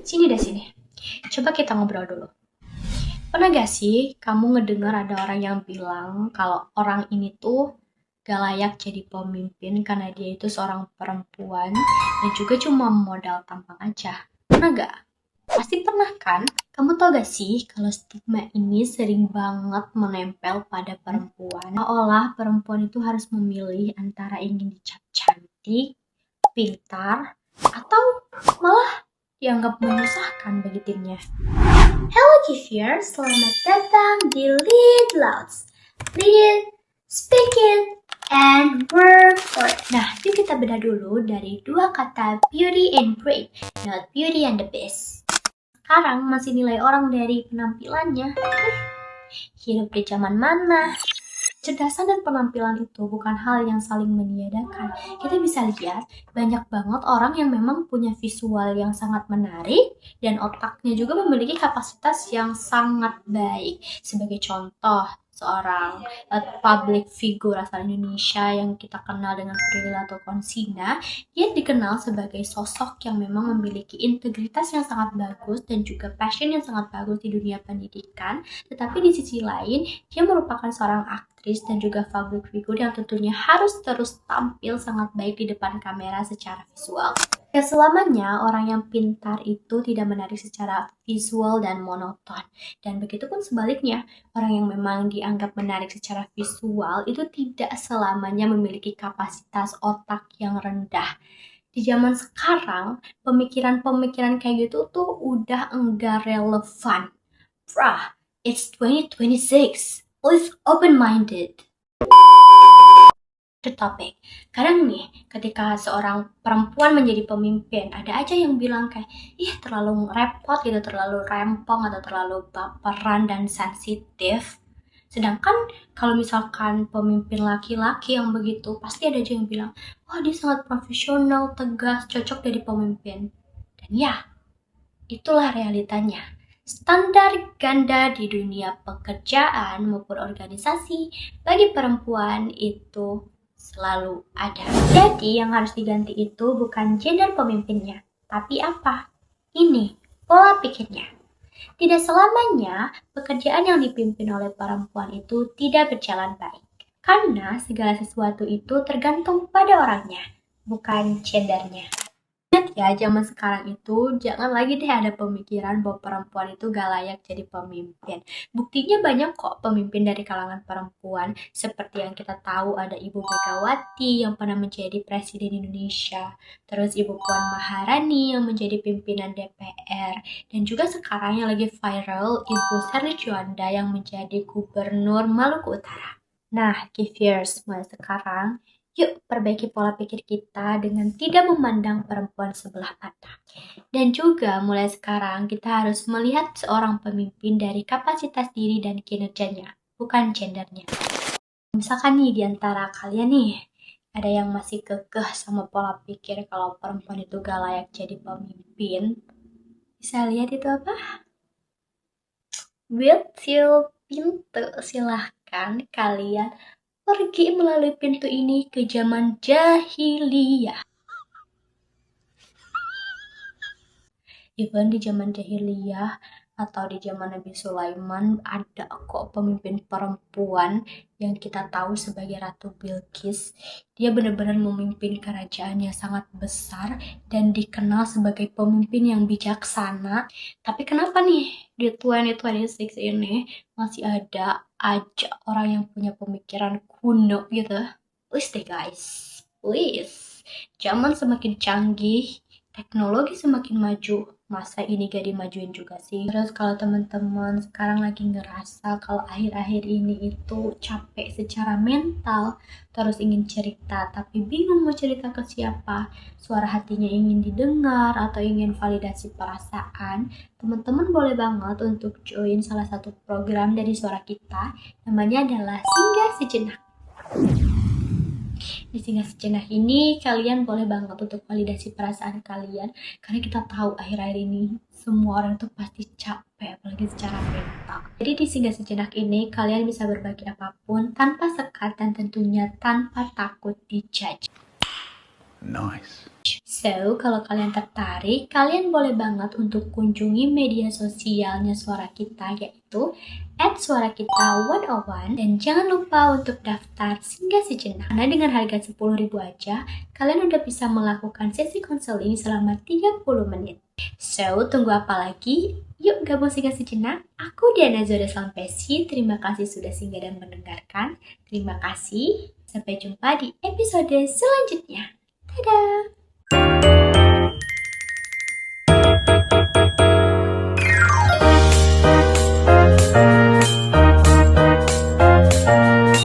Sini deh sini. Coba kita ngobrol dulu. Pernah gak sih kamu ngedengar ada orang yang bilang kalau orang ini tuh gak layak jadi pemimpin karena dia itu seorang perempuan dan juga cuma modal tampang aja? Pernah gak? Pasti pernah kan? Kamu tau gak sih kalau stigma ini sering banget menempel pada perempuan? Seolah perempuan itu harus memilih antara ingin dicap cantik, pintar, atau malah dianggap menyusahkan bagi timnya. Hello Kifir, selamat datang di Lead Louds. Lead it, speak it, and work for it. Nah, yuk kita bedah dulu dari dua kata beauty and brain, not beauty and the beast. Sekarang masih nilai orang dari penampilannya. Hidup di zaman mana? Kecerdasan dan penampilan itu bukan hal yang saling meniadakan. Kita bisa lihat banyak banget orang yang memang punya visual yang sangat menarik dan otaknya juga memiliki kapasitas yang sangat baik. Sebagai contoh, seorang public figure asal Indonesia yang kita kenal dengan Prilly Latuconsina, dia dikenal sebagai sosok yang memang memiliki integritas yang sangat bagus dan juga passion yang sangat bagus di dunia pendidikan. Tetapi di sisi lain, dia merupakan seorang aktris dan juga public figure yang tentunya harus terus tampil sangat baik di depan kamera secara visual. Ya selamanya orang yang pintar itu tidak menarik secara visual dan monoton. Dan begitu pun sebaliknya, orang yang memang dianggap menarik secara visual itu tidak selamanya memiliki kapasitas otak yang rendah. Di zaman sekarang, pemikiran-pemikiran kayak gitu tuh udah enggak relevan. Bruh, it's 2026. Please open-minded. Topik. Kadang nih, ketika seorang perempuan menjadi pemimpin, ada aja yang bilang kayak, ih terlalu repot gitu, terlalu rempong atau terlalu baperan dan sensitif. Sedangkan kalau misalkan pemimpin laki-laki yang begitu, pasti ada aja yang bilang, wah dia sangat profesional, tegas, cocok jadi pemimpin. Dan ya, itulah realitanya. Standar ganda di dunia pekerjaan maupun organisasi bagi perempuan itu selalu ada. Jadi yang harus diganti itu bukan gender pemimpinnya, tapi apa? Ini pola pikirnya. Tidak selamanya pekerjaan yang dipimpin oleh perempuan itu tidak berjalan baik. Karena segala sesuatu itu tergantung pada orangnya, bukan gendernya. Ingat ya, zaman sekarang itu jangan lagi deh ada pemikiran bahwa perempuan itu gak layak jadi pemimpin. Buktinya banyak kok pemimpin dari kalangan perempuan, seperti yang kita tahu ada Ibu Megawati yang pernah menjadi Presiden Indonesia, terus Ibu Puan Maharani yang menjadi pimpinan DPR, dan juga sekarang yang lagi viral Ibu Sherly Juanda yang menjadi Gubernur Maluku Utara. Nah, Kiviers, mulai sekarang yuk perbaiki pola pikir kita dengan tidak memandang perempuan sebelah mata. Dan juga mulai sekarang kita harus melihat seorang pemimpin dari kapasitas diri dan kinerjanya, bukan gendernya. Misalkan nih di antara kalian nih, ada yang masih kekeh sama pola pikir kalau perempuan itu gak layak jadi pemimpin, bisa lihat itu apa? Betul, pintu. Silahkan kalian pergi melalui pintu ini ke zaman jahiliyah. Even di zaman jahiliyah atau di zaman Nabi Sulaiman ada kok pemimpin perempuan yang kita tahu sebagai Ratu Bilqis. Dia benar-benar memimpin kerajaan yang sangat besar dan dikenal sebagai pemimpin yang bijaksana. Tapi kenapa nih di 2026 ini masih ada aja orang yang punya pemikiran kuno gitu? Please deh guys, please. Zaman semakin canggih, teknologi semakin maju, masa ini gak dimajuin juga sih? Terus kalau teman-teman sekarang lagi ngerasa kalau akhir-akhir ini itu capek secara mental, terus ingin cerita tapi bingung mau cerita ke siapa, suara hatinya ingin didengar atau ingin validasi perasaan, teman-teman boleh banget untuk join salah satu program dari Suara Kita, namanya adalah Singgah Sejenak. Di Singgah Sejenak ini kalian boleh banget untuk validasi perasaan kalian, karena kita tahu akhir-akhir ini semua orang tuh pasti capek, apalagi secara mental. Jadi di Singgah Sejenak ini kalian bisa berbagi apapun tanpa sekat dan tentunya tanpa takut dijudge. Nice. So, kalau kalian tertarik, kalian boleh banget untuk kunjungi media sosialnya Suara Kita, yaitu @suarakita101, dan jangan lupa untuk daftar singgah sejenak. Karena dengan harga 10.000 aja, kalian udah bisa melakukan sesi konseling selama 30 menit. So, tunggu apa lagi? Yuk gabung singgah sejenak. Aku Diana Zora Sampesi, terima kasih sudah singgah dan mendengarkan. Terima kasih, sampai jumpa di episode selanjutnya.